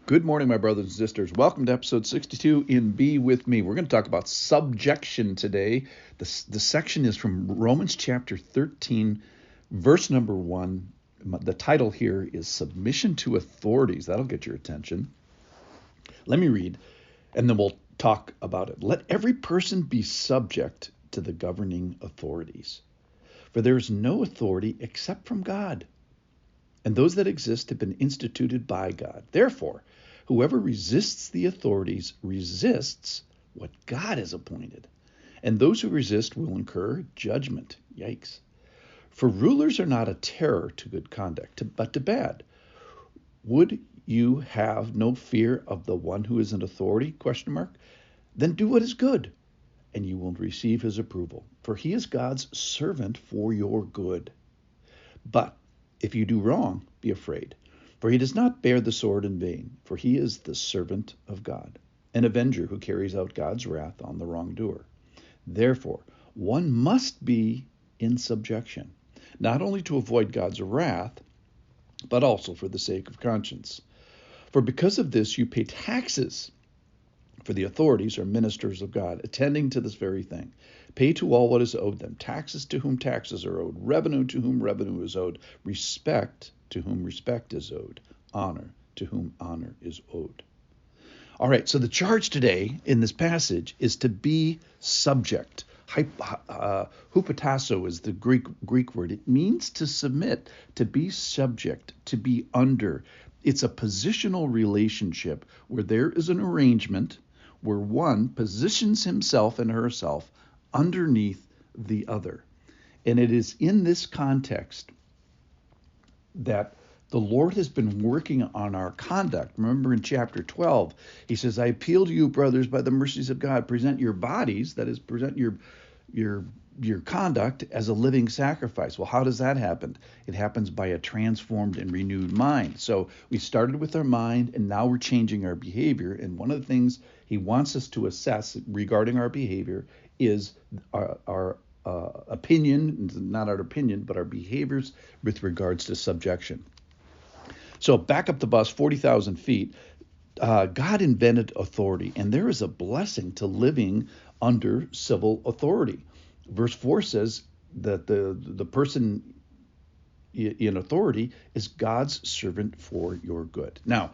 Good morning, my brothers and sisters. Welcome to episode 62 in Be With Me. We're going to talk about subjection today. The section is from Romans chapter 13, verse number 1. The title here is Submission to Authorities. That'll get your attention. Let me read, and then we'll talk about it. Let every person be subject to the governing authorities, for there is no authority except from God, and those that exist have been instituted by God. Therefore, whoever resists the authorities resists what God has appointed, and those who resist will incur judgment. Yikes. For rulers are not a terror to good conduct, but to bad. Would you have no fear of the one who is in authority? ? Then do what is good, and you will receive his approval, for he is God's servant for your good. But if you do wrong, be afraid, for he does not bear the sword in vain, for he is the servant of God, an avenger who carries out God's wrath on the wrongdoer. Therefore, one must be in subjection, not only to avoid God's wrath, but also for the sake of conscience. For because of this you pay taxes, for the authorities are ministers of God, attending to this very thing. Pay to all what is owed them, taxes to whom taxes are owed, revenue to whom revenue is owed, respect to whom respect is owed, honor to whom honor is owed. All right, so the charge today in this passage is to be subject. Hupotasso is the Greek word. It means to submit, to be subject, to be under. It's a positional relationship where there is an arrangement where one positions himself and herself underneath the other. And it is in this context that the Lord has been working on our conduct. Remember in chapter 12, he says, I appeal to you, brothers, by the mercies of God, present your bodies, that is, present your conduct as a living sacrifice. Well, how does that happen? It happens by a transformed and renewed mind. So we started with our mind, and now we're changing our behavior. And one of the things he wants us to assess regarding our behavior is our opinion, not our opinion, but our behaviors with regards to subjection. So back up the bus 40,000 feet. God invented authority, and there is a blessing to living under civil authority. Verse 4 says that the person in authority is God's servant for your good. Now,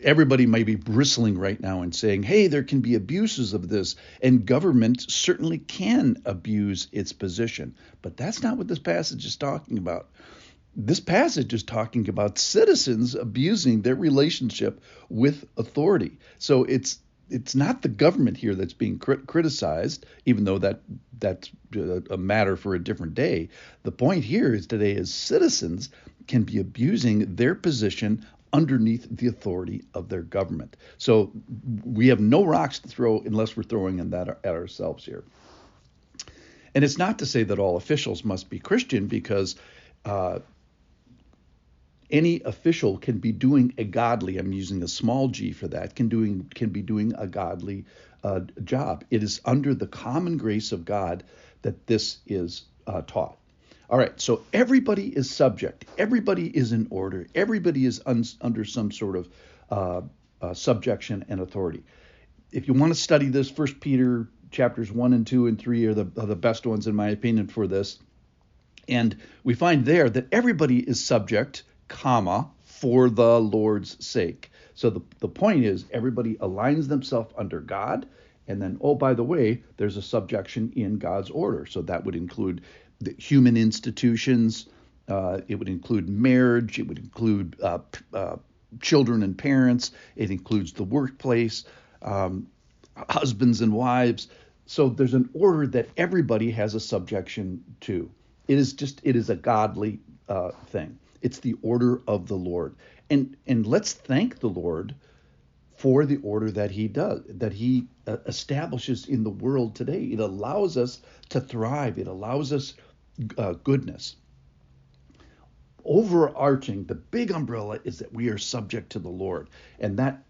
everybody may be bristling right now and saying, hey, there can be abuses of this, and government certainly can abuse its position. But that's not what this passage is talking about. This passage is talking about citizens abusing their relationship with authority. So it's not the government here that's being criticized, even though that's a matter for a different day. The point here is today is citizens can be abusing their position underneath the authority of their government. So we have no rocks to throw unless we're throwing in that at ourselves here. And it's not to say that all officials must be Christian, because any official can be doing a godly, I'm using a small g for that, can be doing a godly job. It is under the common grace of God that this is taught. All right, so everybody is subject. Everybody is in order. Everybody is under some sort of subjection and authority. If you want to study this, 1 Peter chapters 1 and 2 and 3 are the best ones, in my opinion, for this. And we find there that everybody is subject, for the Lord's sake. So the point is everybody aligns themselves under God, and then, oh, by the way, there's a subjection in God's order. So that would include the human institutions, it would include marriage, it would include children and parents, it includes the workplace, husbands and wives. So there's an order that everybody has a subjection to. It is a godly thing. It's the order of the Lord. And let's thank the Lord for the order that he does, that he establishes in the world today. It allows us to thrive. It allows us goodness. Overarching, the big umbrella is that we are subject to the Lord. And that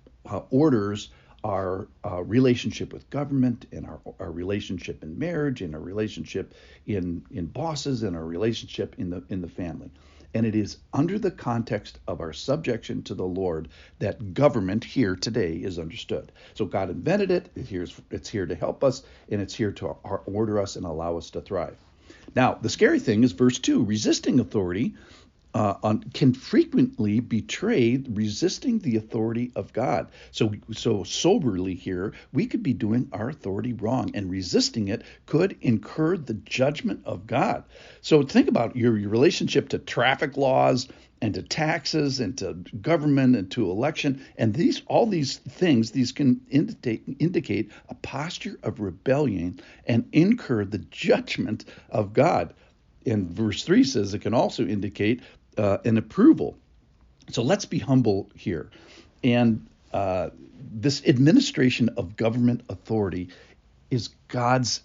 orders our relationship with government, and our relationship in marriage, and our relationship in bosses, and our relationship in the family. And it is under the context of our subjection to the Lord that government here today is understood. So God invented it. It's here to help us, and it's here to order us and allow us to thrive. Now, the scary thing is verse 2. Resisting authority can frequently betray resisting the authority of God. So soberly here, we could be doing our authority wrong, and resisting it could incur the judgment of God. So think about your relationship to traffic laws and to taxes and to government and to election, and all these things can indicate a posture of rebellion and incur the judgment of God. And verse 3 says it can also indicate an approval. So let's be humble here. And this administration of government authority is God's,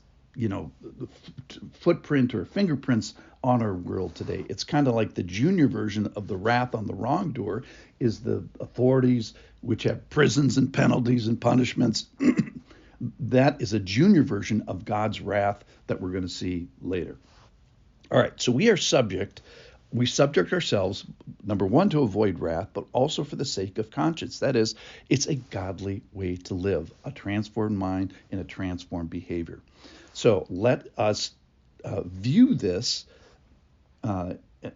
footprint or fingerprints on our world today. It's kind of like the junior version of the wrath on the wrongdoer is the authorities which have prisons and penalties and punishments. That is a junior version of God's wrath that we're going to see later. All right, so we subject ourselves, number one, to avoid wrath, but also for the sake of conscience. That is, it's a godly way to live, a transformed mind and a transformed behavior. So let us view this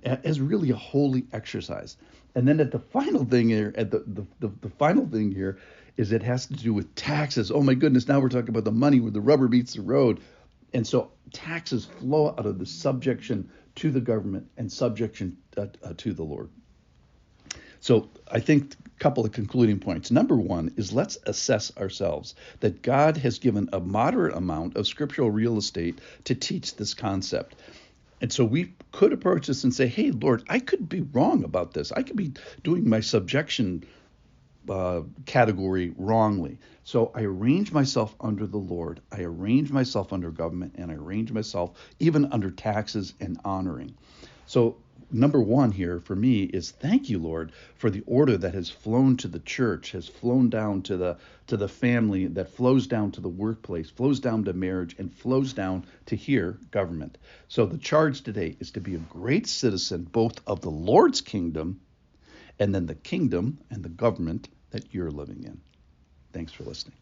as really a holy exercise. And then the final thing here is it has to do with taxes. Oh my goodness, now we're talking about the money where the rubber meets the road. And so taxes flow out of the subjection to the government and subjection to the Lord. So I think a couple of concluding points. Number one is let's assess ourselves that God has given a moderate amount of scriptural real estate to teach this concept. And so we could approach this and say, hey, Lord, I could be wrong about this. I could be doing my subjection category wrongly. So I arrange myself under the Lord. I arrange myself under government, and I arrange myself even under taxes and honoring. So number one here for me is thank you, Lord, for the order that has flown to the church, has flown down to the family, that flows down to the workplace, flows down to marriage, and flows down to here, government. So the charge today is to be a great citizen both of the Lord's kingdom and then the kingdom and the government that you're living in. Thanks for listening.